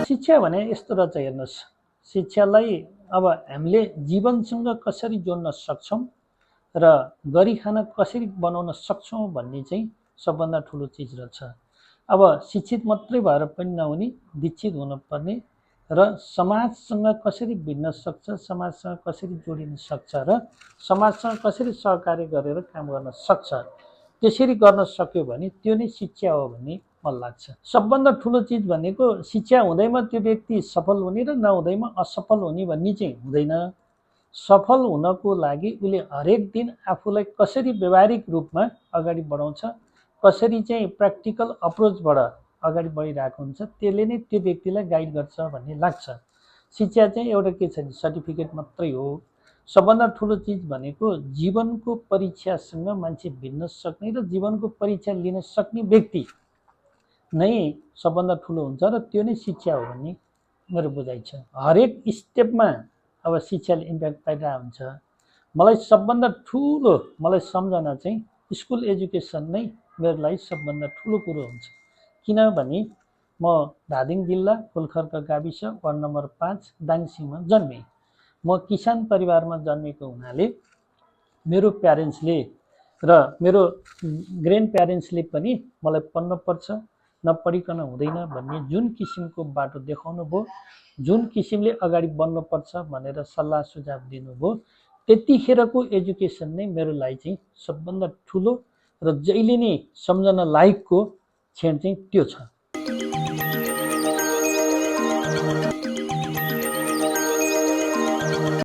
शिक्षा भने यस्तो रहेछ हेर्नुहोस्, शिक्षालाई अब हामीले जीवनसँग कसरी जोड्न सक्छौँ र गरी खान कसरी बनाउन सक्छौँ भन्ने चाहिँ सबभन्दा ठुलो चिज रहेछ। अब शिक्षित मात्रै भएर पनि नहुने, दीक्षित हुनुपर्ने र समाजसँग कसरी भिड्न सक्छ, समाजसँग कसरी जोडिन सक्छ र समाजसँग कसरी सहकार्य गरेर काम गर्न सक्छ, त्यसरी गर्न सक्यो भने त्यो नै शिक्षा हो भन्ने मलाई लाग्छ। सबभन्दा ठुलो चिज भनेको शिक्षा हुँदैमा त्यो व्यक्ति सफल हुने र नहुँदैमा असफल हुने भन्ने चाहिँ हुँदैन। सफल हुनको लागि उसले हरेक दिन आफूलाई कसरी व्यवहारिक रूपमा अगाडि बढाउँछ, कसरी चाहिँ प्र्याक्टिकल अप्रोचबाट अगाडि बढिरहेको हुन्छ, त्यसले नै त्यो व्यक्तिलाई गाइड गर्छ भन्ने लाग्छ। शिक्षा चाहिँ एउटा के छ, सर्टिफिकेट मात्रै हो। सबभन्दा ठुलो चिज भनेको जीवनको परीक्षासँग मान्छे भिड्न सक्ने र जीवनको परीक्षा लिन सक्ने व्यक्ति नै सबभन्दा ठुलो हुन्छ र त्यो नै शिक्षा हो भन्ने मेरो बुझाइ छ। हरेक स्टेपमा अब शिक्षाले इम्प्याक्ट पाइरहेको हुन्छ। मलाई सबभन्दा ठुलो मलाई सम्झना चाहिँ स्कुल एजुकेसन नै मेरो लागि सबभन्दा ठुलो कुरो हुन्छ। किनभने म धादिङ जिल्ला फुलखर्क गाविस वार्ड नम्बर 5 दाङसीमा जन्मेँ। म किसान परिवारमा जन्मेको हुनाले मेरो प्यारेन्ट्सले र मेरो ग्रेन्ड प्यारेन्ट्सले पनि मलाई पढ्नुपर्छ, नपढिकन हुँदैन भन्ने जुन किसिमको बाटो देखाउनु भयो, जुन किसिमले अगाडि बढ्नुपर्छ भनेर सल्लाह सुझाव दिनुभयो, त्यतिखेरको एजुकेसन नै मेरो लागि चाहिँ सबभन्दा ठुलो र जहिले नै सम्झन लायकको क्षण चाहिँ त्यो छ।